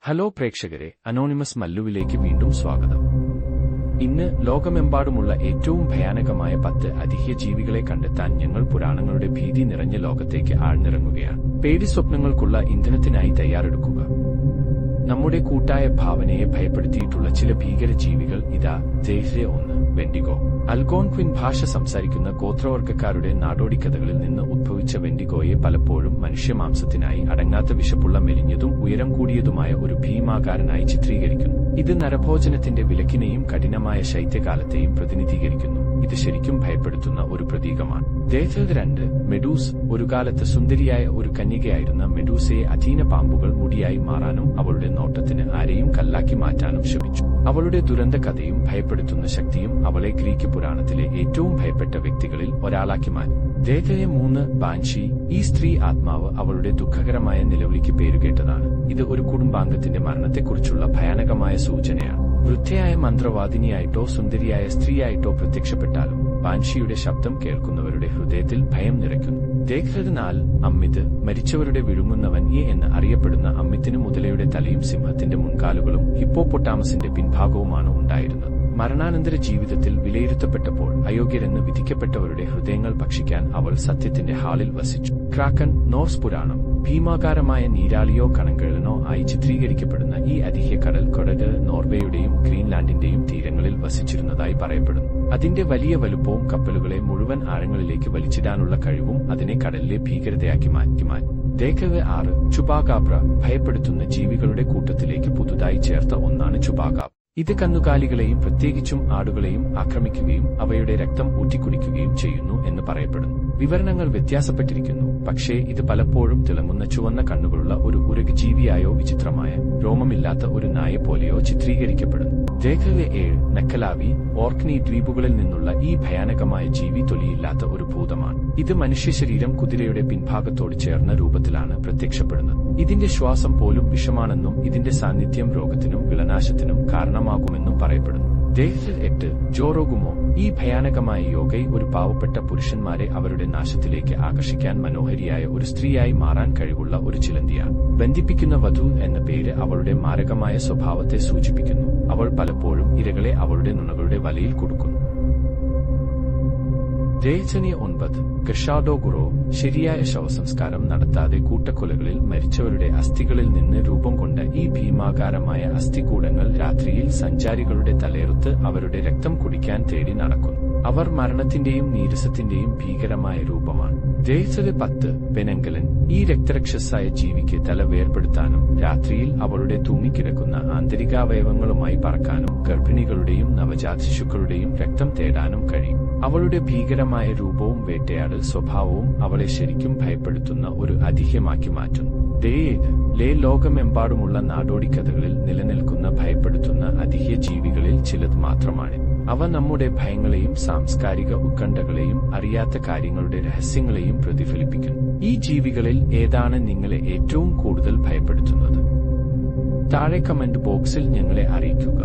Hello പ്രേക്ഷകരെ, anonymous മല്ലുവിലേക്ക് വീണ്ടും സ്വാഗതം. ഇന്ന് ലോകമെമ്പാടുമുള്ള ഏറ്റവും ഭയാനകമായ 10 അദിഹ്യ ജീവികളെ കണ്ടെത്താൻ ഞങ്ങൾ പുരാണങ്ങളുടെ ഭീതി നിറഞ്ഞ ലോകത്തേക്ക് ആഴ്ന്നിറങ്ങുകയാണ്. പേടി സ്വപ്നങ്ങൾക്കുള്ള ഇന്ധനത്തിനായി തയ്യാറെടുക്കുക. നമ്മുടെ കൂട്ടായ ഭാവനയെ ഭയപ്പെടുത്തിയിട്ടുള്ള ചില ഭീകര ജീവികൾ ഇതാ. ജെയ്ഹ്ലെ 1 വെൻഡിഗോ. അൽഗോൺക്വിൻ ഭാഷ സംസാരിക്കുന്ന ഗോത്രവർഗ്ഗക്കാരുടെ നാടോടിക്കഥകളിൽ നിന്ന് ഉദ്ഭവിച്ച വെൻഡിഗോയെ പലപ്പോഴും മനുഷ്യമാംസത്തിനായി അടങ്ങാത്ത വിശപ്പുള്ള മെലിഞ്ഞതും ഉയരം കൂടിയതുമായ ഒരു ഭീമാകാരനായി ചിത്രീകരിക്കുന്നു. ഇത് നരഭോജനത്തിന്റെ വിലക്കിനെയും കഠിനമായ ശൈത്യകാലത്തെയും പ്രതിനിധീകരിക്കുന്നു. ഇത് ശരിക്കും ഭയപ്പെടുത്തുന്ന ഒരു പ്രതീകമാണ്. ജെയ്ഹ്ലെ 2 മെഡൂസ്. ഒരു കാലത്ത് സുന്ദരിയായ ഒരു കന്യകയായിരുന്ന മെഡൂസയെ അധീന പാമ്പുകൾ മുടിയായി മാറാനും അവളുടെ നോട്ടത്തിന് ആരെയും കല്ലാക്കി മാറ്റാനും ശ്രമിച്ചു. അവളുടെ ദുരന്ത കഥയും ഭയപ്പെടുത്തുന്ന ശക്തിയും അവളെ ഗ്രീക്ക് പുരാണത്തിലെ ഏറ്റവും ഭയപ്പെട്ട വ്യക്തികളിൽ ഒരാളാക്കി മാറ്റി. ജെയ്ഹ്ലെ 3 ബാൻഷി. ഈ സ്ത്രീ ആത്മാവ് അവളുടെ ദുഃഖകരമായ നിലവിളിക്ക് പേരുകേട്ടതാണ്. ഇത് ഒരു കുടുംബാംഗത്തിന്റെ മരണത്തെക്കുറിച്ചുള്ള ഭയാനകമായ സൂചനയാണ്. വൃദ്ധയായ മന്ത്രവാദിനിയായിട്ടോ സുന്ദരിയായ സ്ത്രീയായിട്ടോ പ്രത്യക്ഷപ്പെട്ടാലും ബാൻഷിയുടെ ശബ്ദം കേൾക്കുന്നവരുടെ ഹൃദയത്തിൽ ഭയം നിറയ്ക്കുന്നു. ജെയ്ഹ്ലെ 4 അമ്മിത്. മരിച്ചവരുടെ വിഴുങ്ങുന്നവൻ എന്ന് അറിയപ്പെടുന്ന അമ്മിത്തിന് മുതലയുടെ തലയും സിംഹത്തിന്റെ മുൻകാലുകളും ഹിപ്പോപ്പൊട്ടാമസിന്റെ പിൻഭാഗവുമാണ് ഉണ്ടായിരുന്നത്. മരണാനന്തര ജീവിതത്തിൽ വിലയിരുത്തപ്പെട്ടപ്പോൾ അയോഗ്യരെന്ന് വിധിക്കപ്പെട്ടവരുടെ ഹൃദയങ്ങൾ ഭക്ഷിക്കാൻ അവൾ സത്യത്തിന്റെ ഹാളിൽ വസിച്ചു. ക്രാക്കൻ. നോർസ് പുരാണം. ഭീമാകാരമായ നീരാളിയോ കണങ്കിഴലനോ ആയി ചിത്രീകരിക്കപ്പെടുന്ന ഈ അദിഹ്യ കടൽ കൊടക് നോർവേയുടെയും ഗ്രീൻലാൻഡിന്റെയും തീരങ്ങളിൽ വസിച്ചിരുന്നതായി പറയപ്പെടുന്നു. അതിന്റെ വലിയ വലുപ്പവും കപ്പലുകളെ മുഴുവൻ ആഴങ്ങളിലേക്ക് വലിച്ചിടാനുള്ള കഴിവും അതിനെ കടലിലെ ഭീകരതയാക്കി മാറ്റി. ജെയ്ഹ്ലെ 6 ചുബാകാബ്ര. ഭയപ്പെടുത്തുന്ന ജീവികളുടെ കൂട്ടത്തിലേക്ക് പുതുതായി ചേർത്ത ഒന്നാണ് ചുബാകാബ്ര. ഇത് കന്നുകാലികളെയും പ്രത്യേകിച്ചും ആടുകളെയും ആക്രമിക്കുകയും അവയുടെ രക്തം ഊറ്റിക്കുടിക്കുകയും ചെയ്യുന്നു എന്ന് പറയപ്പെടുന്നു. വിവരണങ്ങൾ വ്യത്യാസപ്പെട്ടിരിക്കുന്നു, പക്ഷേ ഇത് പലപ്പോഴും തിളങ്ങുന്ന ചുവന്ന കണ്ണുകളുള്ള ഒരു ഉരകജീവിയായോ വിചിത്രമായ രോമമില്ലാത്ത ഒരു നായ പോലെയോ ചിത്രീകരിക്കപ്പെടുന്നു. ജെയ്ഹ്ലെ 7 നക്കലാവി. ഓർക്നി ദ്വീപുകളിൽ നിന്നുള്ള ഈ ഭയാനകമായ ജീവി തൊലിയില്ലാത്ത ഒരു ഭൂതമാണ്. ഇത് മനുഷ്യശരീരം കുതിരയുടെ പിൻഭാഗത്തോട് ചേർന്ന രൂപത്തിലാണ് പ്രത്യക്ഷപ്പെടുന്നത്. ഇതിന്റെ ശ്വാസം പോലും വിഷമാണെന്നും ഇതിന്റെ സാന്നിധ്യം രോഗത്തിനും വിളനാശത്തിനും കാരണമാകുമെന്നും പറയപ്പെടുന്നു. ജെയ്ഹ്ലെ 8 ജോറോഗുമോ. ഈ ഭയാനകമായ യോഗൈ ഒരു പാവപ്പെട്ട പുരുഷന്മാരെ അവരുടെ നാശത്തിലേക്ക് ആകർഷിക്കാൻ മനോഹരിയായ ഒരു സ്ത്രീയായി മാറാൻ കഴിവുള്ള ഒരു ചിലന്തിയാണ്. ബന്ധിപ്പിക്കുന്ന വധു എന്ന പേര് അവളുടെ മാരകമായ സ്വഭാവത്തെ സൂചിപ്പിക്കുന്നു. അവൾ പലപ്പോഴും ഇരകളെ അവളുടെ നുണകളുടെ വലയിൽ കൊടുക്കുന്നു. ജെയ്ഹ്ലെ 9 ഗഷാഡോഗുറോ. ശരിയായ ശവസംസ്കാരം നടത്താതെ കൂട്ടക്കൊലകളിൽ മരിച്ചവരുടെ അസ്ഥികളിൽ നിന്ന് രൂപം കൊണ്ട ഈ ഭീമാകാരമായ അസ്ഥികൂടങ്ങൾ രാത്രിയിൽ സഞ്ചാരികളുടെ തലയെറുത്ത് അവരുടെ രക്തം കുടിക്കാൻ തേടി നടക്കുന്നു. അവർ മരണത്തിന്റെയും നീരസത്തിന്റെയും ഭീകരമായ രൂപമാണ്. ജെയ്ഹ്ലെ 10 പെനങ്കലൻ. ഈ രക്തരക്ഷസായ ജീവിക്ക് തല വേർപെടുത്താനും രാത്രിയിൽ അവളുടെ തൂങ്ങിക്കിടക്കുന്ന ആന്തരികാവയവങ്ങളുമായി പറക്കാനും ഗർഭിണികളുടെയും നവജാത ശിശുക്കളുടെയും രക്തം തേടാനും കഴിയും. അവളുടെ ഭീകരമായ രൂപവും വേട്ടയാടൽ സ്വഭാവവും അവളെ ശരിക്കും ഭയപ്പെടുത്തുന്ന ഒരു അദിഹ്യമാക്കി മാറ്റുന്നു. ലെ ലോകമെമ്പാടുമുള്ള നാടോടിക്കഥകളിൽ നിലനിൽക്കുന്ന ഭയപ്പെടുത്തുന്ന അദിഹ്യ ജീവികളിൽ ചിലത് മാത്രമാണ്. അവ നമ്മുടെ ഭയങ്ങളെയും സാംസ്കാരിക ഉത്കണ്ഠകളെയും അറിയാത്ത കാര്യങ്ങളുടെ രഹസ്യങ്ങളെയും പ്രതിഫലിപ്പിക്കുന്നു. ഈ ജീവികളിൽ ഏതാണ് നിങ്ങളെ ഏറ്റവും കൂടുതൽ ഭയപ്പെടുത്തുന്നത്? താഴെ കമന്റ് ബോക്സിൽ ഞങ്ങളെ അറിയിക്കുക.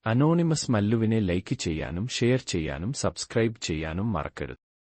അനോണിമസ് മല്ലുവിനെ ലൈക്ക് ചെയ്യാനും ഷെയർ ചെയ്യാനും സബ്സ്ക്രൈബ് ചെയ്യാനും മറക്കരുത്.